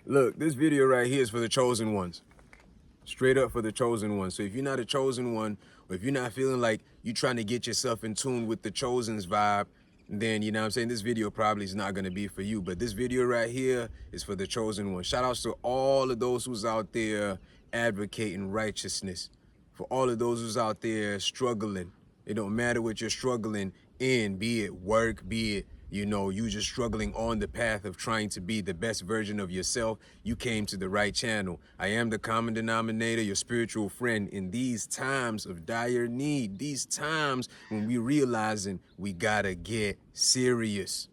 Look, this video right here is for the chosen ones. Straight up for the chosen ones. So if you're not a chosen one, or if you're not feeling like you're trying to get yourself in tune with the chosen's vibe, then, you know what I'm saying, this video probably is not going to be for you. But this video right here is for the chosen one. Shout outs to all of those who's out there advocating righteousness. For all of those who's out there struggling. It don't matter what you're struggling in, be it work, be it, you know, you just struggling on the path of trying to be the best version of yourself. You came to the right channel. I am the common denominator, your spiritual friend. In these times of dire need, these times when we realizing we gotta get serious.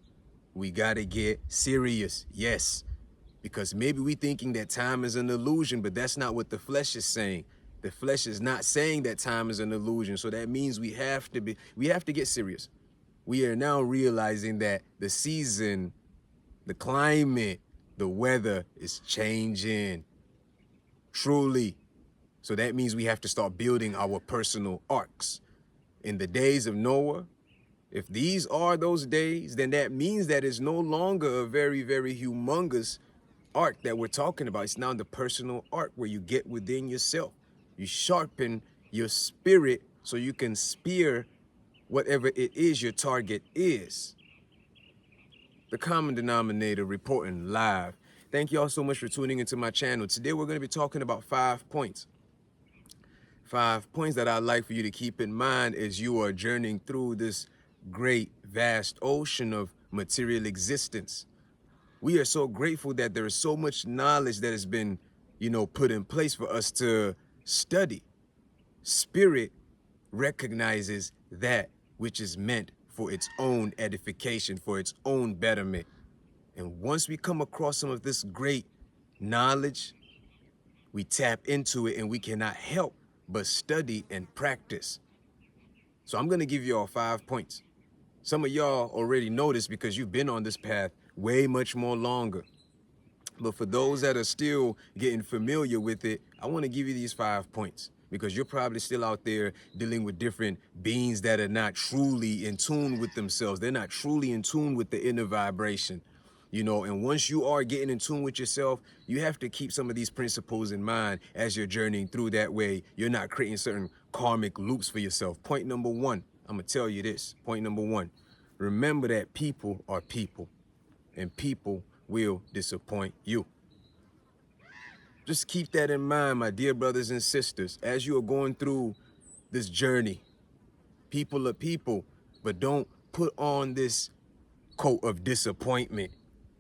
We gotta get serious, yes. Because maybe we thinking that time is an illusion, but that's not what the flesh is saying. The flesh is not saying that time is an illusion. So that means we have to get serious. We are now realizing that the season, the climate, the weather is changing. Truly. So that means we have to start building our personal arcs. In the days of Noah, if these are those days, then that means that it's no longer a very, very humongous arc that we're talking about. It's now the personal arc where you get within yourself. You sharpen your spirit so you can spear whatever it is your target is. The common denominator reporting live. Thank you all so much for tuning into my channel. Today we're going to be talking about 5 points. 5 points that I'd like for you to keep in mind as you are journeying through this great, vast ocean of material existence. We are so grateful that there is so much knowledge that has been, you know, put in place for us to study. Spirit recognizes that which is meant for its own edification, for its own betterment. And once we come across some of this great knowledge, we tap into it and we cannot help but study and practice. So I'm going to give y'all 5 points. Some of y'all already know this because you've been on this path way much more longer. But for those that are still getting familiar with it, I want to give you these 5 points because you're probably still out there dealing with different beings that are not truly in tune with themselves. They're not truly in tune with the inner vibration, you know, and once you are getting in tune with yourself, you have to keep some of these principles in mind as you're journeying through. That way, you're not creating certain karmic loops for yourself. Point number 1, I'm going to tell you this. Point number 1, remember that people are people and people will disappoint you. Just keep that in mind, my dear brothers and sisters, as you are going through this journey. People are people, but don't put on this coat of disappointment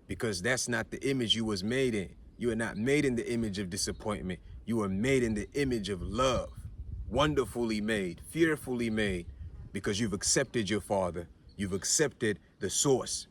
because that's not the image you was made in. You are not made in the image of disappointment. You are made in the image of love, wonderfully made, fearfully made, because you've accepted your Father. You've accepted the source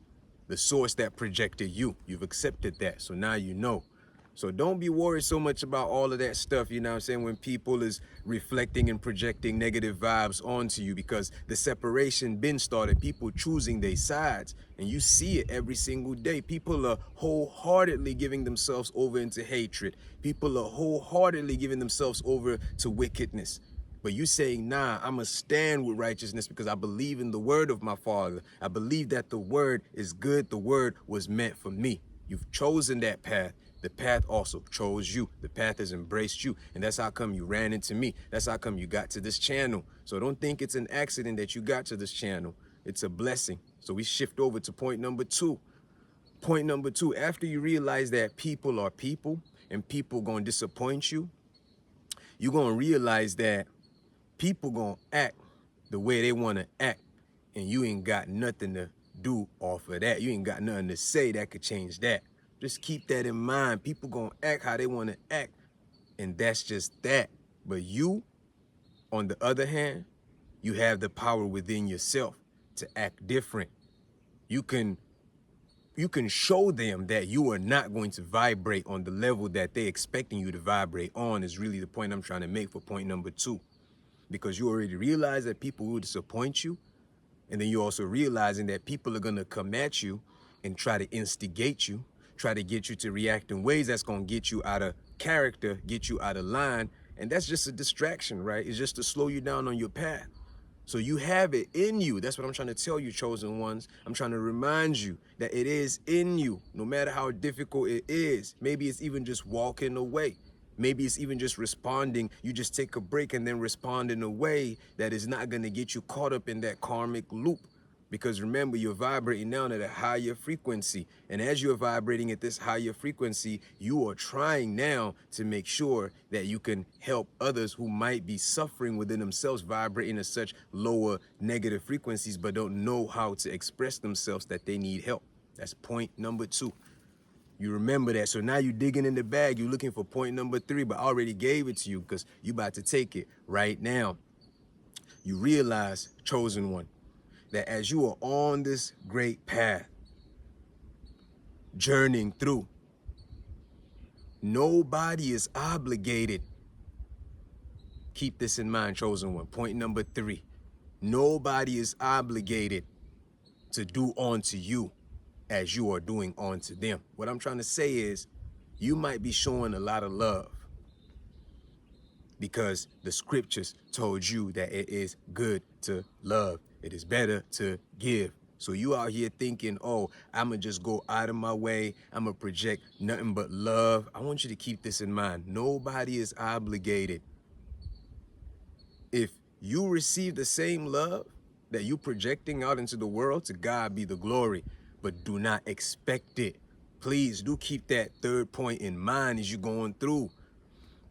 that projected you. You've accepted that. So now you know. So don't be worried so much about all of that stuff, you know what I'm saying, when people is reflecting and projecting negative vibes onto you, because the separation been started, people choosing their sides, and you see it every single day. People are wholeheartedly giving themselves over into hatred. People are wholeheartedly giving themselves over to wickedness. But you saying, nah, I'm going to stand with righteousness because I believe in the word of my Father. I believe that the word is good. The word was meant for me. You've chosen that path. The path also chose you. The path has embraced you. And that's how come you ran into me. That's how come you got to this channel. So don't think it's an accident that you got to this channel. It's a blessing. So we shift over to point number 2. Point number 2, after you realize that people are people and people gonna disappoint you, you're gonna realize that people gonna act the way they wanna act, and you ain't got nothing to do off of that. You ain't got nothing to say that could change that. Just keep that in mind. People gonna act how they wanna act, and that's just that. But you, on the other hand, you have the power within yourself to act different. You can show them that you are not going to vibrate on the level that they're expecting you to vibrate on, is really the point I'm trying to make for point number 2. Because you already realize that people will disappoint you. And then you're also realizing that people are going to come at you and try to instigate you, try to get you to react in ways that's going to get you out of character, get you out of line. And that's just a distraction, right? It's just to slow you down on your path. So you have it in you. That's what I'm trying to tell you, chosen ones. I'm trying to remind you that it is in you, no matter how difficult it is. Maybe it's even just walking away. Maybe it's even just responding. You just take a break and then respond in a way that is not going to get you caught up in that karmic loop. Because remember, you're vibrating now at a higher frequency. And as you're vibrating at this higher frequency, you are trying now to make sure that you can help others who might be suffering within themselves, vibrating at such lower negative frequencies, but don't know how to express themselves that they need help. That's point number 2. You remember that. So now you're digging in the bag. You're looking for point number 3, but I already gave it to you because you're about to take it right now. You realize, chosen one, that as you are on this great path, journeying through, nobody is obligated. Keep this in mind, chosen one. Point number 3, nobody is obligated to do unto you as you are doing unto them. What I'm trying to say is, you might be showing a lot of love because the scriptures told you that it is good to love. It is better to give. So you out here thinking, oh, I'm going to just go out of my way. I'm going to project nothing but love. I want you to keep this in mind. Nobody is obligated. If you receive the same love that you projecting out into the world, to God be the glory, but do not expect it. Please do keep that 3rd point in mind as you're going through.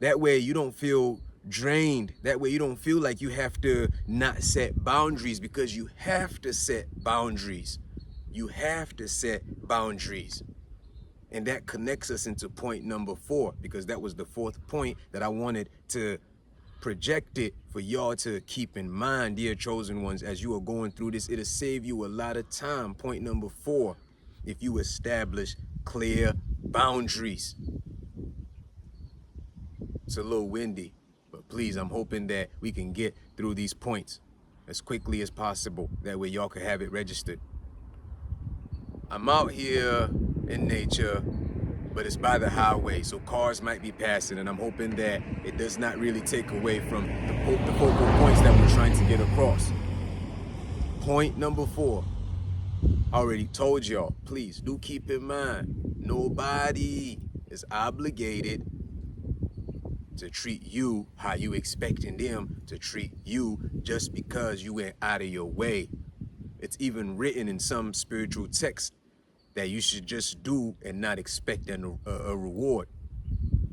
That way you don't feel drained. That way you don't feel like you have to not set boundaries, because you have to set boundaries. You have to set boundaries. And that connects us into point number 4, because that was the 4th point that I wanted to project it for y'all to keep in mind, dear chosen ones, as you are going through this. It'll save you a lot of time. Point number 4, if you establish clear boundaries. It's a little windy, but please, I'm hoping that we can get through these points as quickly as possible. That way y'all can have it registered. I'm out here in nature, but it's by the highway, so cars might be passing, and I'm hoping that it does not really take away from the focal points that we're trying to get across. Point number 4, I already told y'all, please do keep in mind, nobody is obligated to treat you how you expecting them to treat you just because you went out of your way. It's even written in some spiritual text that you should just do and not expect a reward.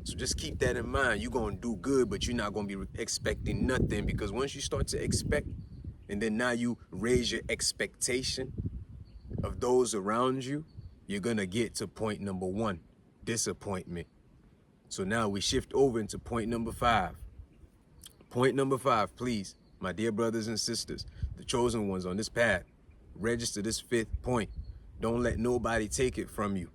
So just keep that in mind. You're going to do good, but you're not going to be expecting nothing, because once you start to expect, and then now you raise your expectation of those around you, you're going to get to point number 1, disappointment. So now we shift over into point number 5. Point number 5, please, my dear brothers and sisters, the chosen ones on this path, register this 5th point. Don't let nobody take it from you.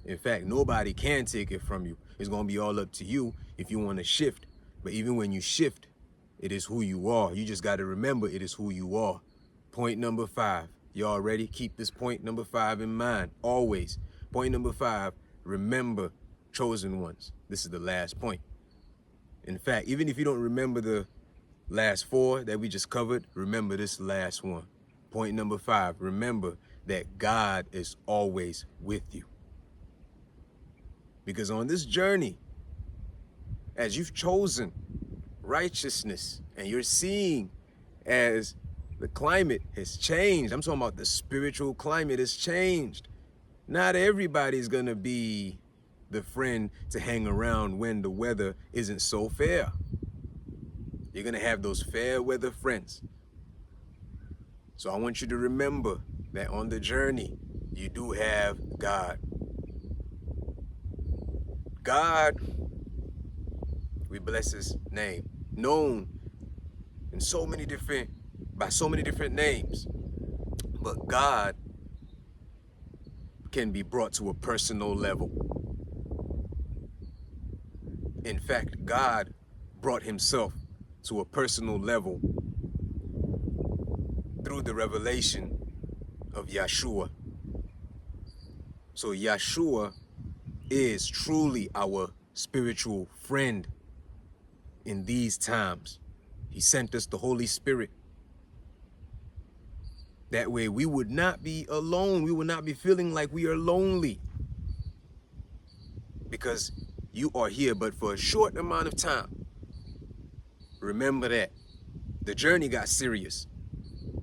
In fact, nobody can take it from you. It's going to be all up to you if you want to shift. But even when you shift, it is who you are. You just got to remember it is who you are. Point number 5. Y'all ready? Keep this point number 5 in mind, always. Point number 5, remember, chosen ones. This is the last point. In fact, even if you don't remember the last 4 that we just covered, remember this last one. Point number 5, remember that God is always with you. Because on this journey, as you've chosen righteousness and you're seeing as the climate has changed, I'm talking about the spiritual climate has changed. Not everybody's going to be the friend to hang around when the weather isn't so fair. You're going to have those fair weather friends. So I want you to remember that on the journey, you do have God. God, we bless his name, known in by so many different names. But God can be brought to a personal level. In fact, God brought himself to a personal level through the revelation of Yeshua. So Yeshua is truly our spiritual friend in these times. He sent us the Holy Spirit That way we would not be alone. We would not be feeling like we are lonely. Because you are here but for a short amount of time. Remember that. The journey got serious.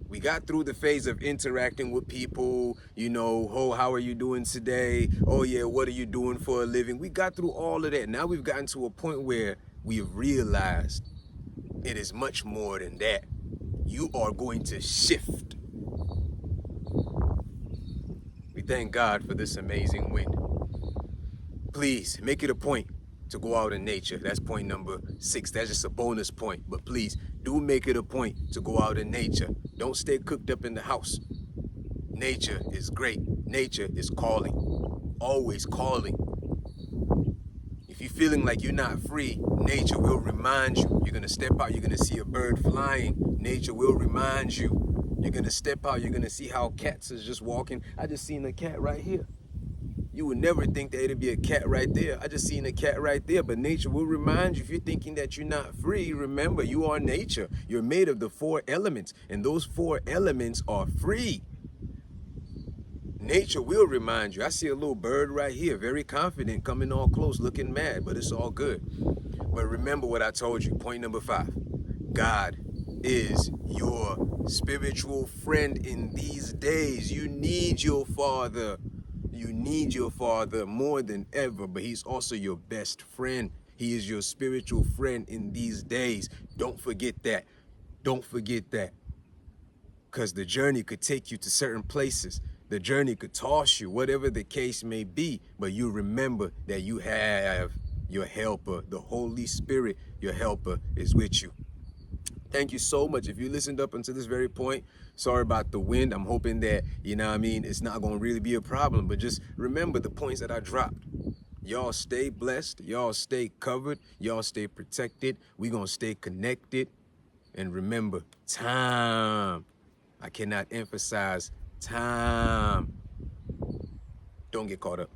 We got through the phase of interacting with people, you know, oh, how are you doing today? Oh yeah, what are you doing for a living? We got through all of that. Now we've gotten to a point where we've realized it is much more than that. You are going to shift. We thank God for this amazing wind. Please make it a point to go out in nature. That's point number 6. That's just a bonus point. But please do make it a point to go out in nature. Don't stay cooked up in the house. Nature is great. Nature is calling. Always calling. If you're feeling like you're not free, nature will remind you. You're going to step out, you're going to see a bird flying. Nature will remind you. You're going to step out, you're going to see how cats is just walking. I just seen a cat right here. You would never think that it'd be a cat right there. I just seen a cat right there, but nature will remind you. If you're thinking that you're not free, remember, you are nature. You're made of the 4 elements, and those 4 elements are free. Nature will remind you. I see a little bird right here, very confident, coming all close, looking mad, but it's all good. But remember what I told you, point number 5. God is your spiritual friend in these days. You need your Father. You need your Father more than ever, but he's also your best friend. He is your spiritual friend in these days. Don't forget that. Don't forget that. Because the journey could take you to certain places. The journey could toss you, whatever the case may be. But you remember that you have your helper. The Holy Spirit, your helper, is with you. Thank you so much. If you listened up until this very point, sorry about the wind. I'm hoping that, you know what I mean, it's not going to really be a problem. But just remember the points that I dropped. Y'all stay blessed. Y'all stay covered. Y'all stay protected. We're going to stay connected. And remember, time. I cannot emphasize time. Don't get caught up.